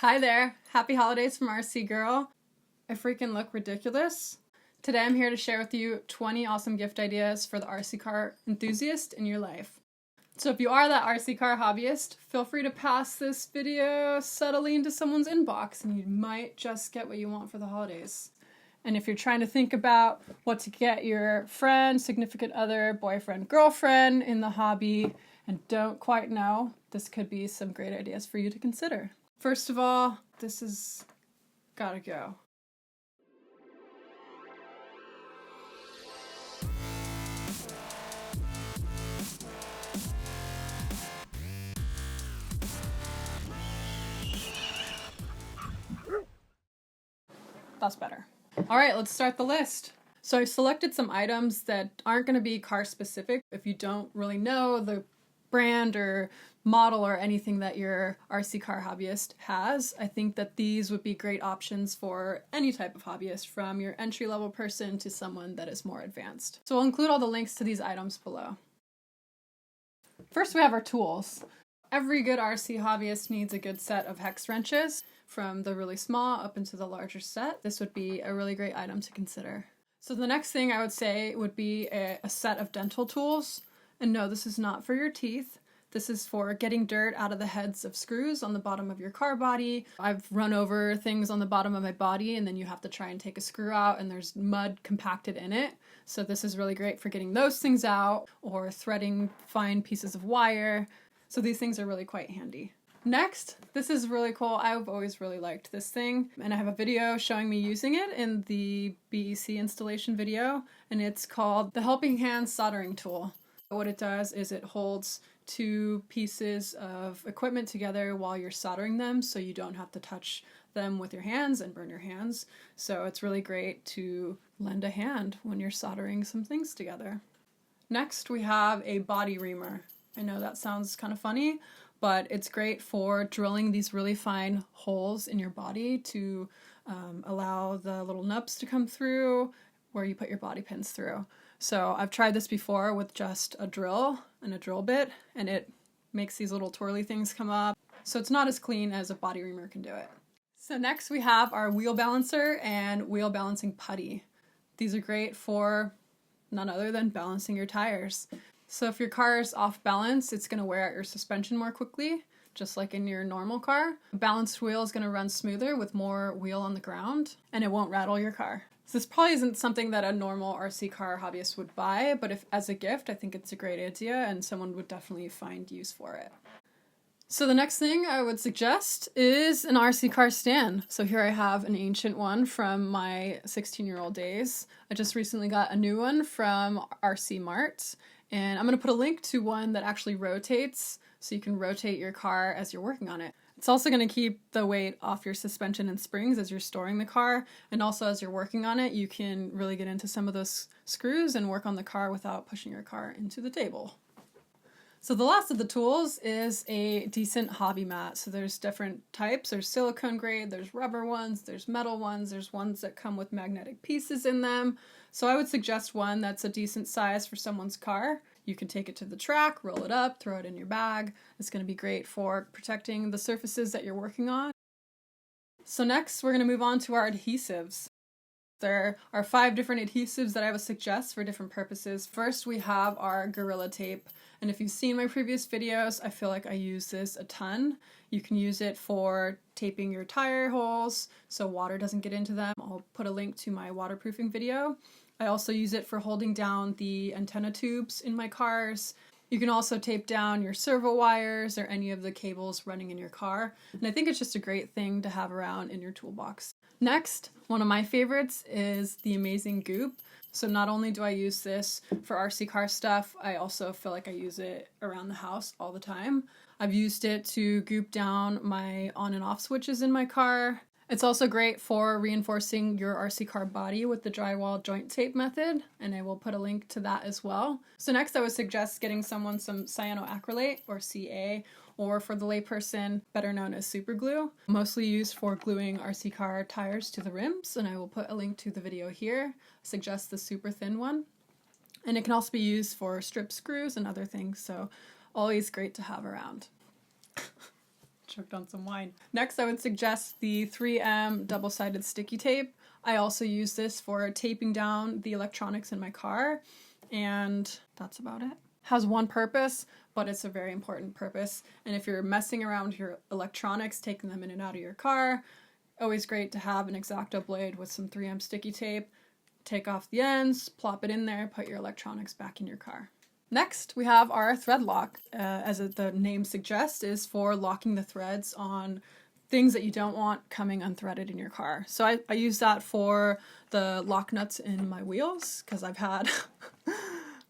Hi there, happy holidays from RC Girl. I freaking look ridiculous. Today I'm here to share with you 20 awesome gift ideas for the RC car enthusiast in your life. So if you are that RC car hobbyist, feel free to pass this video subtly into someone's inbox and you might just get what you want for the holidays. And if you're trying to think about what to get your friend, significant other, boyfriend, girlfriend in the hobby and don't quite know, this could be some great ideas for you to consider. First of all, this has gotta go. That's better. All right, let's start the list. So I selected some items that aren't going to be car specific. If you don't really know the brand or model or anything that your RC car hobbyist has, I think that these would be great options for any type of hobbyist, from your entry-level person to someone that is more advanced. So I'll include all the links to these items below. First, we have our tools. Every good RC hobbyist needs a good set of hex wrenches, from the really small up into the larger set. This would be a really great item to consider. So the next thing I would say would be a set of dental tools. And no, this is not for your teeth. This is for getting dirt out of the heads of screws on the bottom of your car body. I've run over things on the bottom of my body and then you have to try and take a screw out and there's mud compacted in it. So this is really great for getting those things out or threading fine pieces of wire. So these things are really quite handy. Next, this is really cool. I've always really liked this thing, and I have a video showing me using it in the BEC installation video, and it's called the Helping Hand Soldering Tool. What it does is it holds two pieces of equipment together while you're soldering them, so you don't have to touch them with your hands and burn your hands. So it's really great to lend a hand when you're soldering some things together. Next, we have a body reamer. I know that sounds kind of funny, but it's great for drilling these really fine holes in your body to allow the little nubs to come through where you put your body pins through. So I've tried this before with just a drill and a drill bit, and it makes these little twirly things come up. So it's not as clean as a body reamer can do it. So next we have our wheel balancer and wheel balancing putty. These are great for none other than balancing your tires. So if your car is off balance, it's going to wear out your suspension more quickly, just like in your normal car. A balanced wheel is going to run smoother with more wheel on the ground, and it won't rattle your car. So this probably isn't something that a normal RC car hobbyist would buy, but if as a gift, I think it's a great idea and someone would definitely find use for it. So the next thing I would suggest is an RC car stand. So here I have an ancient one from my 16-year-old days. I just recently got a new one from RC Mart. And I'm going to put a link to one that actually rotates, so you can rotate your car as you're working on it. It's also going to keep the weight off your suspension and springs as you're storing the car, and also as you're working on it, you can really get into some of those screws and work on the car without pushing your car into the table. So the last of the tools is a decent hobby mat. So there's different types. There's silicone grade, there's rubber ones, there's metal ones, there's ones that come with magnetic pieces in them. So I would suggest one that's a decent size for someone's car. You can take it to the track, roll it up, throw it in your bag. It's going to be great for protecting the surfaces that you're working on. So next we're going to move on to our adhesives. There are 5 different adhesives that I would suggest for different purposes. First, we have our Gorilla Tape. And if you've seen my previous videos, I feel like I use this a ton. You can use it for taping your tire holes so water doesn't get into them. I'll put a link to my waterproofing video. I also use it for holding down the antenna tubes in my cars. You can also tape down your servo wires or any of the cables running in your car. And I think it's just a great thing to have around in your toolbox. Next, one of my favorites is the Amazing Goop. So not only do I use this for RC car stuff, I also feel like I use it around the house all the time. I've used it to goop down my on and off switches in my car. It's also great for reinforcing your RC car body with the drywall joint tape method, and I will put a link to that as well. So next I would suggest getting someone some cyanoacrylate, or CA, or for the layperson, better known as super glue, mostly used for gluing RC car tires to the rims, and I will put a link to the video here. I suggest the super thin one. And it can also be used for strip screws and other things, so always great to have around. choked on some wine. Next, I would suggest the 3M double-sided sticky tape. I also use this for taping down the electronics in my car, and that's about it. Has one purpose, but it's a very important purpose. And if you're messing around with your electronics, taking them in and out of your car, always great to have an X-Acto blade with some 3M sticky tape. Take off the ends, plop it in there, put your electronics back in your car. Next, we have our thread lock. As the name suggests, is for locking the threads on things that you don't want coming unthreaded in your car. So I use that for the lock nuts in my wheels, because I've had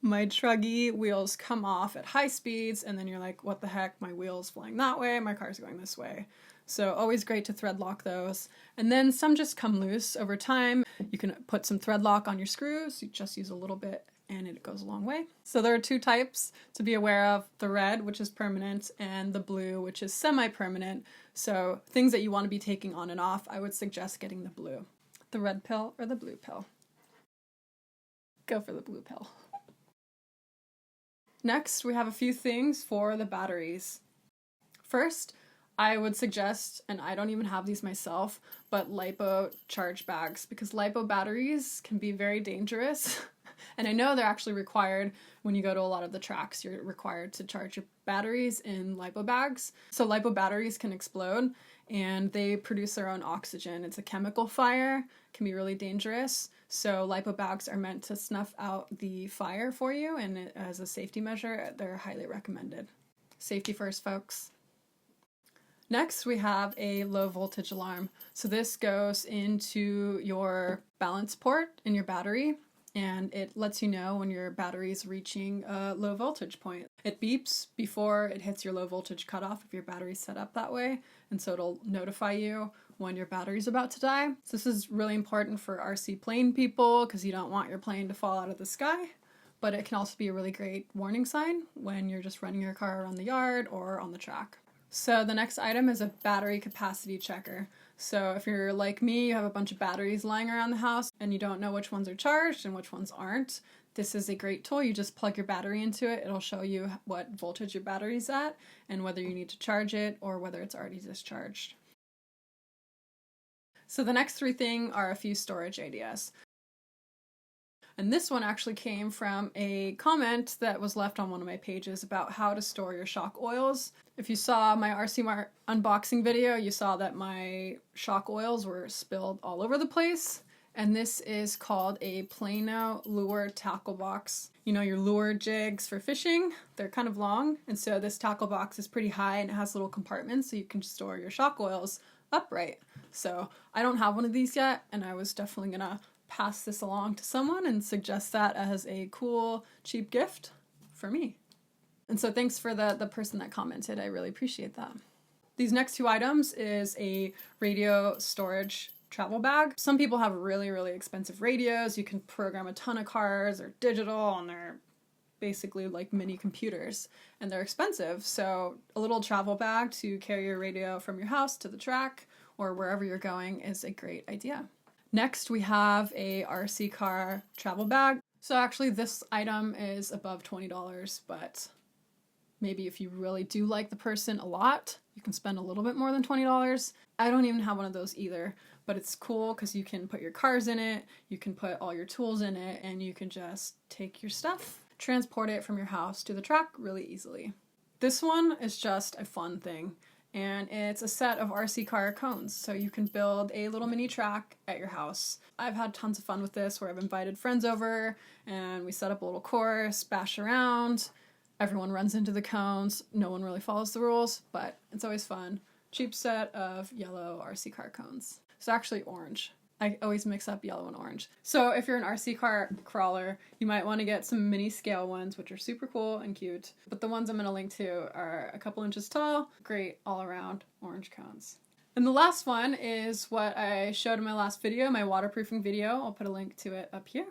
my truggy wheels come off at high speeds, and then you're like, what the heck, my wheel's flying that way, my car's going this way. So always great to thread lock those. And then some just come loose over time. You can put some thread lock on your screws, you just use a little bit and it goes a long way. So there are two types to be aware of: the red, which is permanent, and the blue, which is semi-permanent. So things that you want to be taking on and off, I would suggest getting the blue. The red pill or the blue pill? Go for the blue pill. Next, we have a few things for the batteries. First, I would suggest, and I don't even have these myself, but LiPo charge bags, because LiPo batteries can be very dangerous. And I know they're actually required when you go to a lot of the tracks. You're required to charge your batteries in LiPo bags. So LiPo batteries can explode, and they produce their own oxygen. It's a chemical fire, can be really dangerous. So LiPo bags are meant to snuff out the fire for you, and as a safety measure, they're highly recommended. Safety first, folks. Next, we have a low voltage alarm. So this goes into your balance port in your battery, and it lets you know when your battery is reaching a low voltage point. It beeps before it hits your low voltage cutoff if your battery's set up that way, and so it'll notify you when your battery's about to die. So this is really important for RC plane people, because you don't want your plane to fall out of the sky, but it can also be a really great warning sign when you're just running your car around the yard or on the track. So the next item is a battery capacity checker. So if you're like me, you have a bunch of batteries lying around the house and you don't know which ones are charged and which ones aren't, this is a great tool. You just plug your battery into it. It'll show you what voltage your battery's at and whether you need to charge it or whether it's already discharged. So the next three things are a few storage ideas. And this one actually came from a comment that was left on one of my pages about how to store your shock oils. If you saw my RC Mart unboxing video, you saw that my shock oils were spilled all over the place. And this is called a Plano lure tackle box. You know, your lure jigs for fishing, they're kind of long. And so this tackle box is pretty high and it has little compartments so you can store your shock oils upright. So I don't have one of these yet, and I was definitely gonna pass this along to someone and suggest that as a cool, cheap gift for me. And so thanks for the person that commented. I really appreciate that. These next two items is a radio storage travel bag. Some people have really, really expensive radios. You can program a ton of cars. They're digital and they're basically like mini computers, and they're expensive. So a little travel bag to carry your radio from your house to the track or wherever you're going is a great idea. Next, we have a RC car travel bag. So actually this item is above $20, but maybe if you really do like the person a lot, you can spend a little bit more than $20. I don't even have one of those either, but it's cool because you can put your cars in it, you can put all your tools in it, and you can just take your stuff, transport it from your house to the track really easily. This one is just a fun thing. And it's a set of RC car cones, so you can build a little mini track at your house. I've had tons of fun with this, where I've invited friends over, and we set up a little course, bash around, everyone runs into the cones, no one really follows the rules, but it's always fun. Cheap set of yellow RC car cones. So actually orange. I always mix up yellow and orange. So if you're an RC car crawler, you might want to get some mini scale ones, which are super cool and cute. But the ones I'm going to link to are a couple inches tall, great all around orange cones. And the last one is what I showed in my last video, my waterproofing video. I'll put a link to it up here.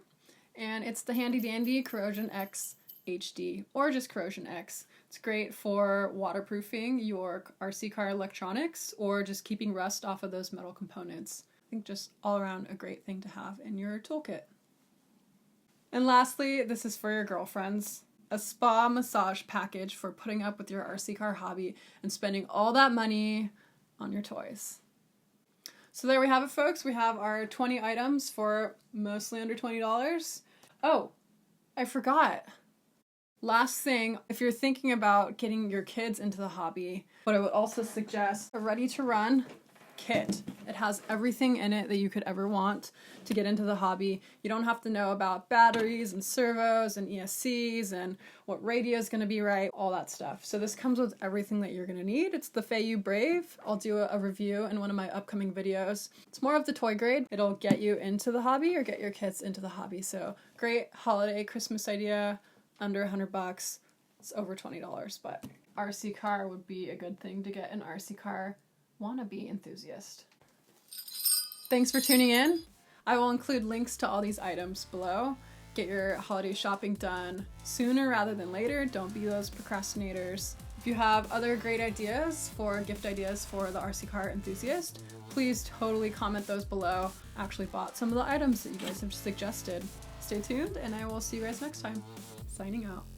And it's the handy dandy Corrosion X HD, or just Corrosion X. It's great for waterproofing your RC car electronics or just keeping rust off of those metal components. I think just all around a great thing to have in your toolkit. And lastly, this is for your girlfriends. a spa massage package for putting up with your RC car hobby and spending all that money on your toys. So there we have it, folks. We have our 20 items for mostly under $20. Oh, I forgot. Last thing, if you're thinking about getting your kids into the hobby, what I would also suggest, a ready-to-run kit. It has everything in it that you could ever want to get into the hobby. You don't have to know about batteries and servos and ESCs and what radio is going to be right, all that stuff. So this comes with everything that you're going to need. It's the Feiyu Brave. I'll do a review in one of my upcoming videos. It's more of the toy grade. It'll get you into the hobby or get your kids into the hobby. So great holiday Christmas idea, under $100. It's over $20, but RC car would be a good thing to get an RC car wannabe enthusiast. Thanks for tuning in. I will include links to all these items below. Get your holiday shopping done sooner rather than later. Don't be those procrastinators. If you have other great ideas for gift ideas for the RC car enthusiast, please totally comment those below. I actually bought some of the items that you guys have suggested. Stay tuned and I will see you guys next time. Signing out.